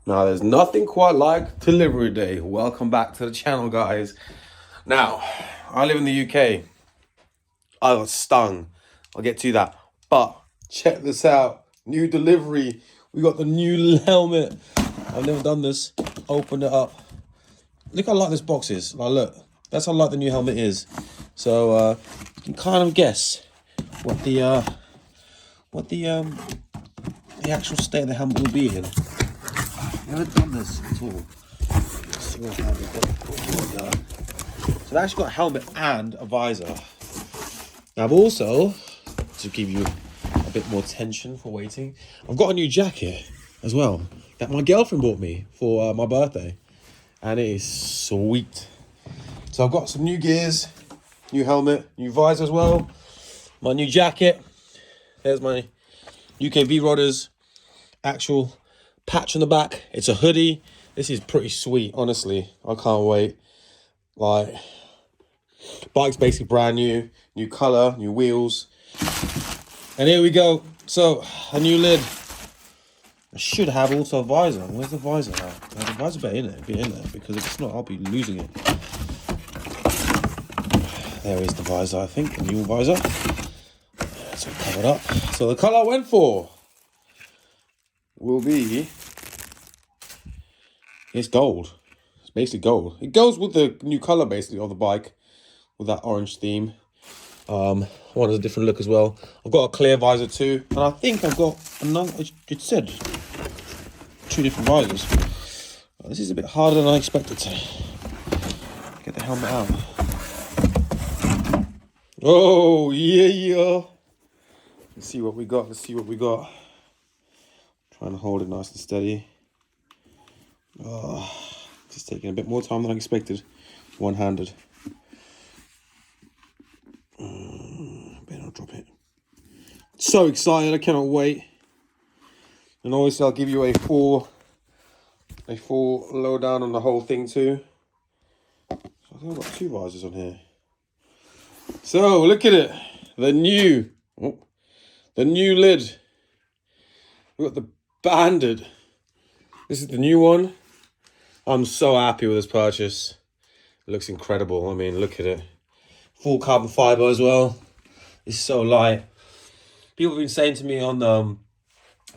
Now, there's nothing quite like delivery day. Welcome back to the channel, guys. Now, I live in the UK. I got stung. I'll get to that. But check this out. New delivery. We got the new helmet. I've never done this. Open it up. Look how light this box is. Like, look. That's how light the new helmet is. So, you can kind of guess what the actual state of the helmet will be in. Never done this at all. Let's see what we've got. So I've actually got a helmet and a visor. Now I've also, to give you a bit more tension for waiting, I've got a new jacket as well that my girlfriend bought me for my birthday, and it is sweet. So I've got some new gears, new helmet, new visor as well, my new jacket. There's my UK V-Rodders actual patch on the back. It's a hoodie. This is pretty sweet, honestly. I can't wait. Like, bike's basically brand new, new color, new wheels, and here we go. So a new lid. I should have also a visor. Where's the visor now? The visor better be in there, because if it's not, I'll be losing it. There is the visor, I think, the new visor. It's all covered up. So the color I went for will be, it's gold. It's basically gold. It goes with the new color basically of the bike, with that orange theme. One has a different look as well. I've got a clear visor too, and I think I've got another. It said 2 different visors. This is a bit harder than I expected to get the helmet out. Oh yeah. Let's see what we got. Trying to hold it nice and steady. Oh, it's taking a bit more time than I expected. One-handed. Better not drop it. So excited! I cannot wait. And obviously, I'll give you a full lowdown on the whole thing too. So I think I've got 2 visors on here. So look at it, the new lid. We've got the Banded. This is the new one. I'm so happy with this purchase. It looks incredible. I mean, look at it. Full carbon fiber as well. It's so light. People have been saying to me on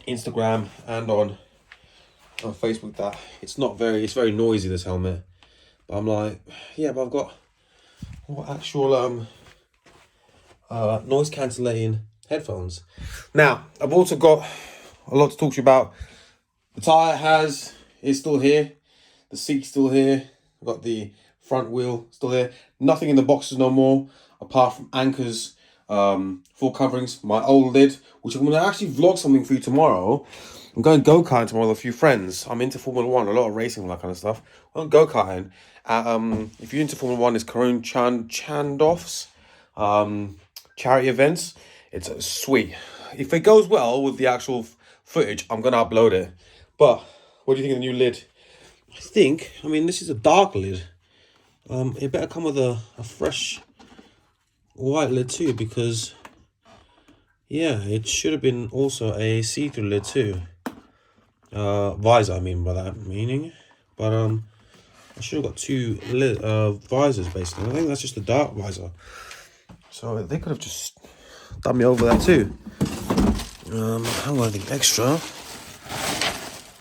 Instagram and on Facebook that it's very noisy, this helmet. But I'm like, yeah, but I've got actual noise cancelling headphones. Now, I've also got a lot to talk to you about. The tyre is still here. The seat's still here. I've got the front wheel still here. Nothing in the boxes no more, apart from anchors, full coverings, my old lid, which I'm going to actually vlog something for you tomorrow. I'm going go-karting tomorrow with a few friends. I'm into Formula 1, a lot of racing and that kind of stuff. I'm go-karting. If you're into Formula 1, it's Karun Chandov's charity events. It's sweet. If it goes well with the actual footage, I'm going to upload it. But what do you think of the new lid? I mean, this is a dark lid. It better come with a fresh white lid too, because yeah, it should have been also a see-through lid too. Visor, I mean by that meaning. But I should have got 2 visors basically. I think that's just a dark visor. So they could have just done me over that too. I haven't got anything extra.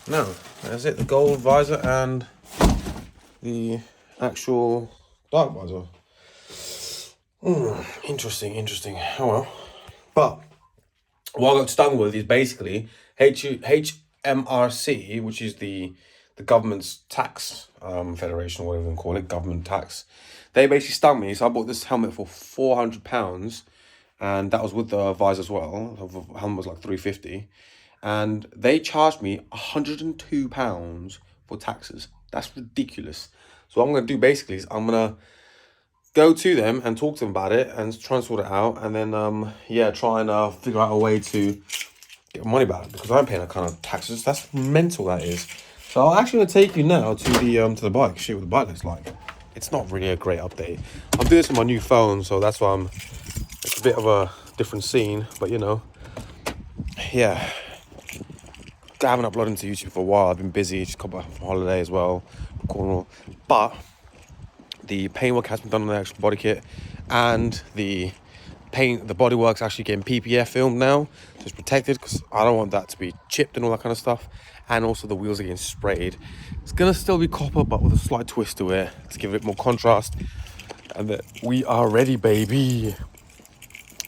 No, that's it. The gold visor and the actual dark visor. Interesting. Oh well. But what I got stung with is basically HMRC, which is the government's tax federation, or whatever you want to call it, government tax. They basically stung me, so I bought this helmet for £400, and that was with the visor as well. The helmet was like £350, and they charged me £102 for taxes. That's ridiculous. So what I'm going to do basically is I'm going to go to them and talk to them about it and try and sort it out, and then try and figure out a way to get money back, because I'm paying that kind of taxes. That's mental, that is. So I'm actually going to take you now to the bike, show you what the bike looks like. It's not really a great update. I'm doing this on my new phone, so that's why it's a bit of a different scene, but you know, yeah. I haven't uploaded to YouTube for a while. I've been busy, just come back from holiday as well, Cornwall. But the paintwork has been done on the actual body kit, and the bodywork's actually getting PPF filmed now, so it's protected because I don't want that to be chipped and all that kind of stuff. And also the wheels are getting sprayed. It's gonna still be copper, but with a slight twist to it to give it more contrast. And then we are ready, baby.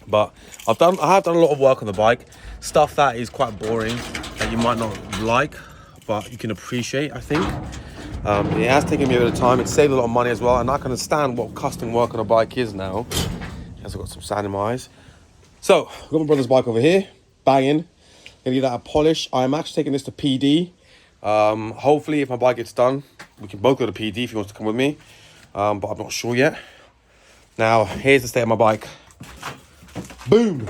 But I have done a lot of work on the bike, stuff that is quite boring that you might not like, but you can appreciate, I think. It has taken me a bit of time. It's saved a lot of money as well, and I can understand what custom work on a bike is now. As I've got some sand in my eyes. So, I've got my brother's bike over here, banging. Gonna give that a polish. I'm actually taking this to PD. Hopefully, if my bike gets done, we can both go to PD if he wants to come with me. But I'm not sure yet. Now, here's the state of my bike. Boom!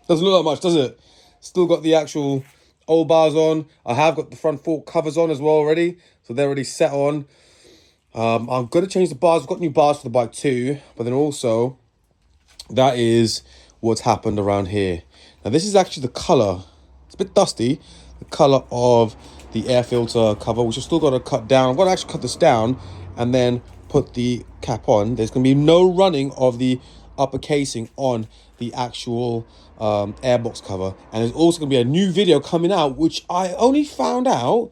Doesn't look that much, does it? Still got the actual old bars on. I have got the front fork covers on as well already. So they're already set on. I'm going to change the bars. I've got new bars for the bike too. But then also, that is what's happened around here. Now this is actually the colour. It's a bit dusty. The colour of the air filter cover, which I've still got to cut down. I'm going to actually cut this down and then put the cap on. There's going to be no running of the upper casing on the actual airbox cover. And there's also going to be a new video coming out, which I only found out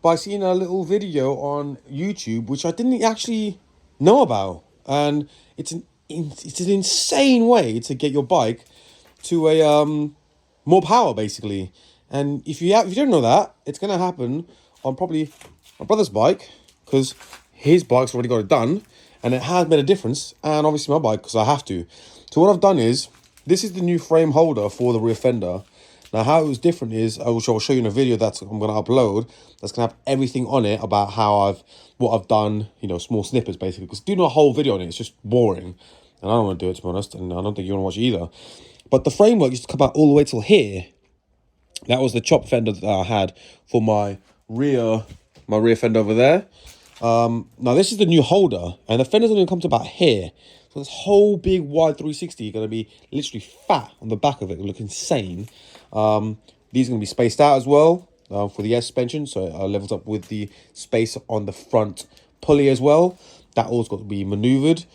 by seeing a little video on YouTube, which I didn't actually know about. And it's an insane way to get your bike to a more power, basically. And if you don't know that, it's going to happen on probably my brother's bike, because his bike's already got it done, and it has made a difference. And obviously my bike, because I have to. So what I've done is, this is the new frame holder for the rear fender. Now, how it was different is, which I'll show you in a video that I'm going to upload, that's going to have everything on it about what I've done, you know, small snippets, basically. Because doing a whole video on it, it's just boring. And I don't want to do it, to be honest, and I don't think you want to watch it either. But the framework used to come out all the way till here. That was the chop fender that I had for my rear fender over there. Now, this is the new holder, and the fender's only come to about here. So this whole big wide 360 is going to be literally fat on the back of it. It'll look insane. These are going to be spaced out as well for the air suspension. So it levels up with the space on the front pulley as well. That all's got to be maneuvered.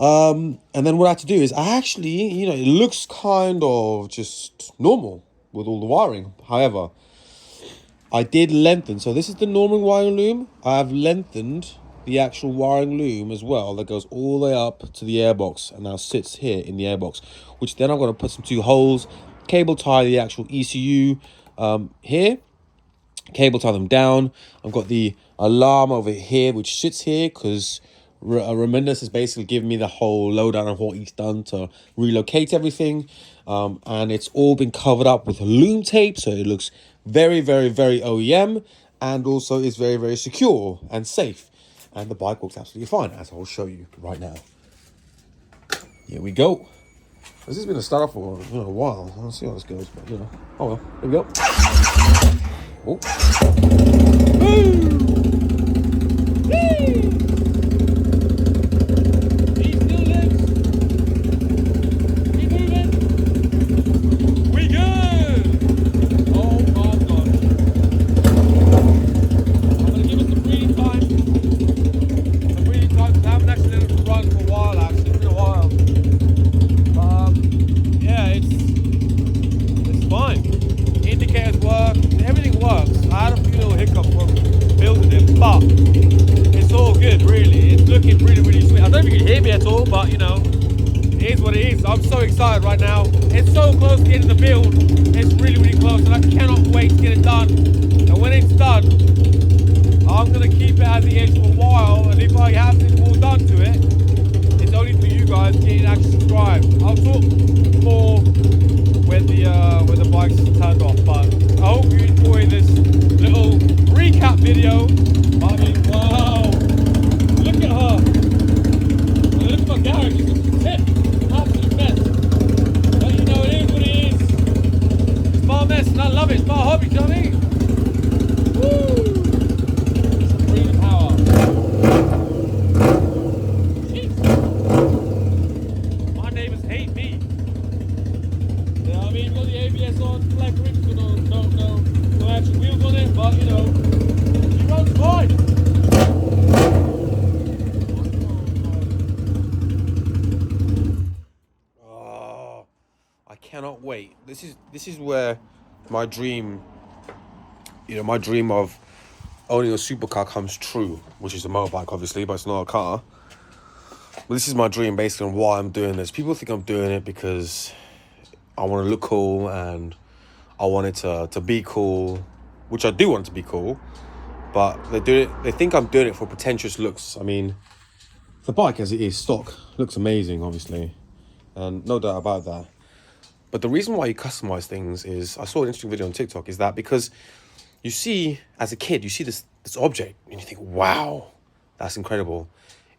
And then what I had to do is I actually, you know, it looks kind of just normal with all the wiring. However, I did lengthen. So this is the normal wiring loom. I have lengthened the actual wiring loom as well, that goes all the way up to the airbox and now sits here in the airbox, which then I'm going to put some 2 holes, cable tie the actual ECU here, cable tie them down. I've got the alarm over here, which sits here because Reminders has basically given me the whole lowdown of what he's done to relocate everything. And it's all been covered up with loom tape, so it looks very, very, very OEM, and also is very, very secure and safe. And the bike works absolutely fine, as I'll show you right now. Here we go. This has been a startup for a while. I'll see how this goes, but you know. Oh well, here we go. Oh. But it's all good, really. It's looking really, really sweet. I don't know if you can hear me at all, but you know, it is what it is. I'm so excited right now. It's so close to the end of the build. It's really, really close, and I cannot wait to get it done. And when it's done, I'm gonna keep it as it is for a while. And if I have anything more done to it, it's only for you guys getting actually subscribed. I'll talk more when the bike's turned off. But I hope you enjoy this little recap video. I mean, wow! Look at her! Look at my garage, it's a tip! Absolute mess! But you know, it is what it is! It's my mess and I love it, it's my hobby, do you know what I mean? Woo! Some breathing power. Jeez. My neighbours hate me. You know what I mean? Got the ABS on, flag rims, no action this is where my dream, my dream of owning a supercar comes true, which is a motorbike, obviously, but it's not a car. But this is my dream, basically, on why I'm doing this. People think I'm doing it because I want to look cool and I want it to be cool, which I do want it to be cool. But they think I'm doing it for pretentious looks. I mean, the bike as it is, stock, looks amazing, obviously. And no doubt about that. But the reason why you customize things is, I saw an interesting video on TikTok, is that because you see, as a kid, you see this object and you think, wow, that's incredible.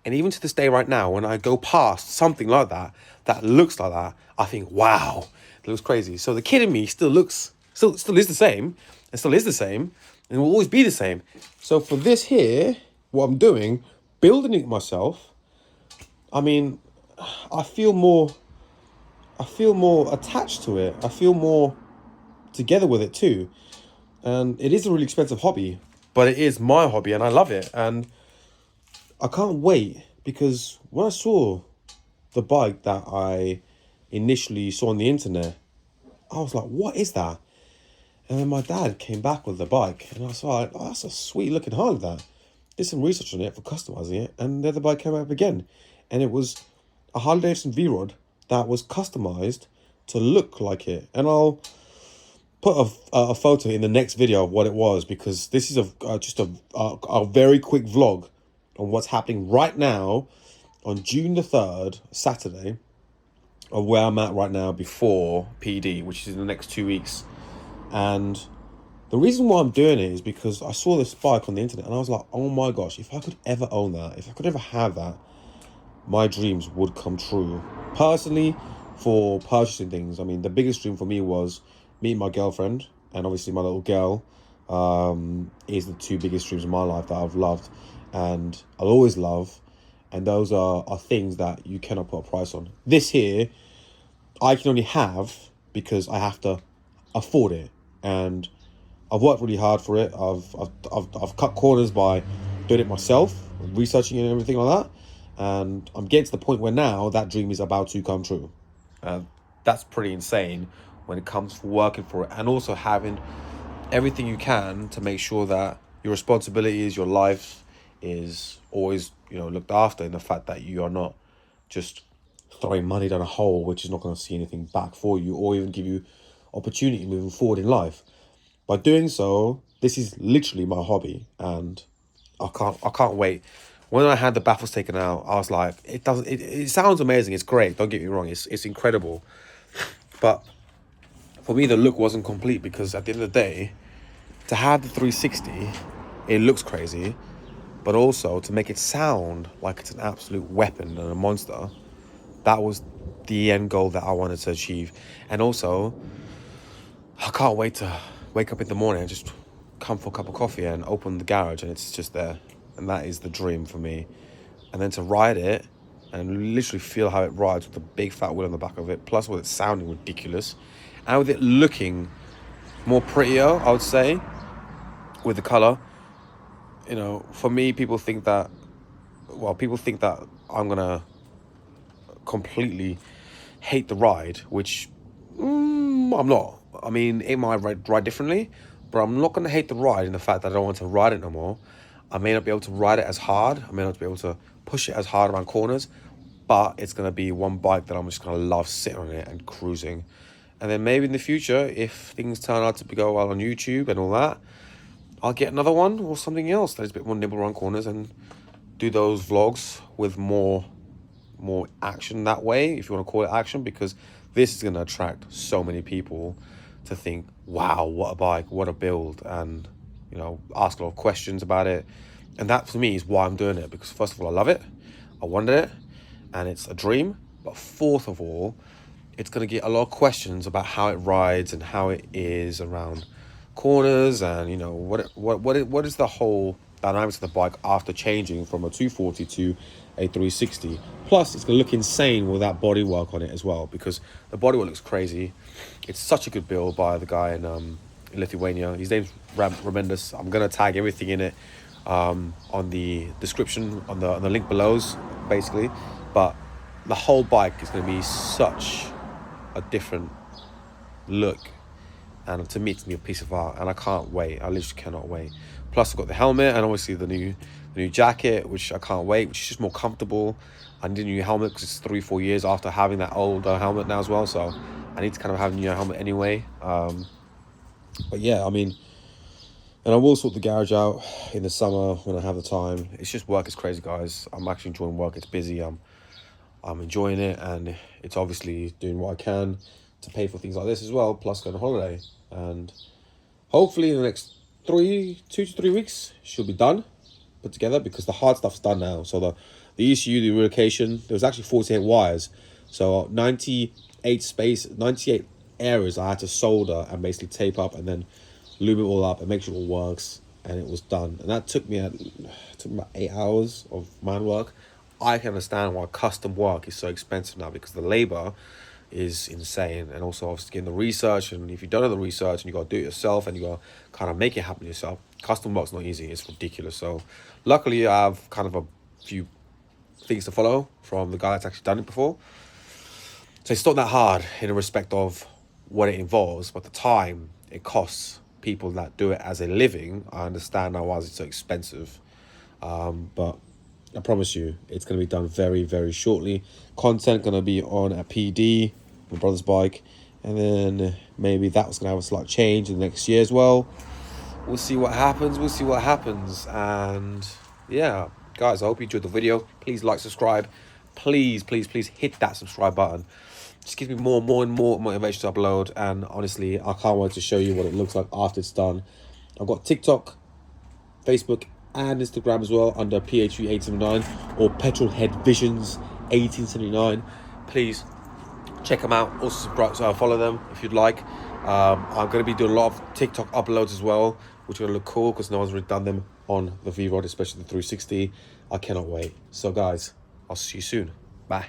And even to this day right now, when I go past something like that, that looks like that, I think, wow, it looks crazy. So the kid in me still is the same, and still is the same, and will always be the same. So for this here, what I'm doing, building it myself, I mean, I feel more attached to it. I feel more together with it too. And it is a really expensive hobby, but it is my hobby and I love it. And I can't wait, because when I saw the bike that I initially saw on the internet, I was like, what is that? And then my dad came back with the bike and I was like, oh, that's a sweet looking Harley, that. Did some research on it for customizing it, and then the bike came up again. And it was a Harley Davidson V-Rod that was customized to look like it. And I'll put a photo in the next video of what it was, because this is just a very quick vlog on what's happening right now on June the 3rd, Saturday, of where I'm at right now before PD, which is in the next 2 weeks. And the reason why I'm doing it is because I saw this bike on the internet and I was like, oh my gosh, if I could ever own that, if I could ever have that, my dreams would come true. Personally, for purchasing things, I mean, the biggest dream for me was meeting my girlfriend, and obviously my little girl is the two biggest dreams in my life that I've loved and I'll always love. And those are things that you cannot put a price on. This here, I can only have because I have to afford it. And I've worked really hard for it. I've cut corners by doing it myself, researching it and everything like that. And I'm getting to the point where now that dream is about to come true. That's pretty insane when it comes to working for it, and also having everything you can to make sure that your responsibilities, your life is always, looked after, in the fact that you are not just throwing money down a hole, which is not going to see anything back for you or even give you opportunity moving forward in life. By doing so, this is literally my hobby, and I can't wait. When I had the baffles taken out, I was like, it sounds amazing, it's great, don't get me wrong, it's incredible. But for me, the look wasn't complete, because at the end of the day, to have the 360, it looks crazy, but also to make it sound like it's an absolute weapon and a monster, that was the end goal that I wanted to achieve. And also, I can't wait to wake up in the morning and just come for a cup of coffee and open the garage and it's just there. And that is the dream for me. And then to ride it and literally feel how it rides with the big fat wheel on the back of it, plus with it sounding ridiculous, and with it looking more prettier, I would say, with the colour. For me, people think that I'm gonna completely hate the ride, which I'm not. I mean, it might ride differently, but I'm not gonna hate the ride in the fact that I don't want to ride it no more. I may not be able to ride it as hard. I may not be able to push it as hard around corners, but it's going to be one bike that I'm just going to love sitting on it and cruising. And then maybe in the future, if things turn out to go well on YouTube and all that, I'll get another one or something else that is a bit more nimble around corners and do those vlogs with more action that way, if you want to call it action, because this is going to attract so many people to think, wow, what a bike, what a build, and ask a lot of questions about it. And that for me is why I'm doing it, because first of all, I love it, I wanted it, and it's a dream. But fourth of all, it's going to get a lot of questions about how it rides and how it is around corners, and what is the whole dynamics of the bike after changing from a 240 to a 360. Plus, it's going to look insane with that bodywork on it as well, because the bodywork looks crazy. It's such a good build by the guy in Lithuania. His name's Remendis. I'm going to tag everything in it on the description, on the link below, basically. But the whole bike is going to be such a different look. And to me, it's gonna be a piece of art, and I can't wait. I literally cannot wait. Plus, I've got the helmet and obviously the new jacket, which I can't wait, which is just more comfortable. I need a new helmet because it's 3-4 years after having that old helmet now as well. So I need to kind of have a new helmet anyway. But yeah, I mean, and I will sort the garage out in the summer when I have the time. It's just work is crazy, guys. I'm actually enjoying work. It's busy. I'm enjoying it, and it's obviously doing what I can to pay for things like this as well, plus going on holiday. And hopefully in the next 2 to 3 weeks, she'll be done, put together, because the hard stuff's done now. So the ECU, the relocation, there was actually 48 wires. So 98 areas I had to solder and basically tape up and then lube it all up and make sure it all works, and it was done. And that took me about 8 hours of man work. I can understand why custom work is so expensive now, because the labor is insane, and also obviously getting the research, and if you don't know the research and you got to do it yourself and you got to kind of make it happen yourself, custom work's not easy. It's ridiculous. So luckily I have kind of a few things to follow from the guy that's actually done it before. So it's not that hard in respect of what it involves, but the time it costs people that do it as a living, I understand now why it's so expensive. But I promise you, it's going to be done very, very shortly. Content going to be on a PD, my brother's bike, and then maybe that was going to have a slight change in the next year as well. We'll see what happens. And yeah, guys, I hope you enjoyed the video. Please like, subscribe. Please hit that subscribe button. Just gives me more and more motivation to upload. And honestly, I can't wait to show you what it looks like after it's done. I've got TikTok, Facebook, and Instagram as well under PHV879 or Petrolhead Visions 1879. Please check them out. Also follow them if you'd like. I'm going to be doing a lot of TikTok uploads as well, which are going to look cool because no one's really done them on the V-Rod, especially the 360. I cannot wait. So guys, I'll see you soon. Bye.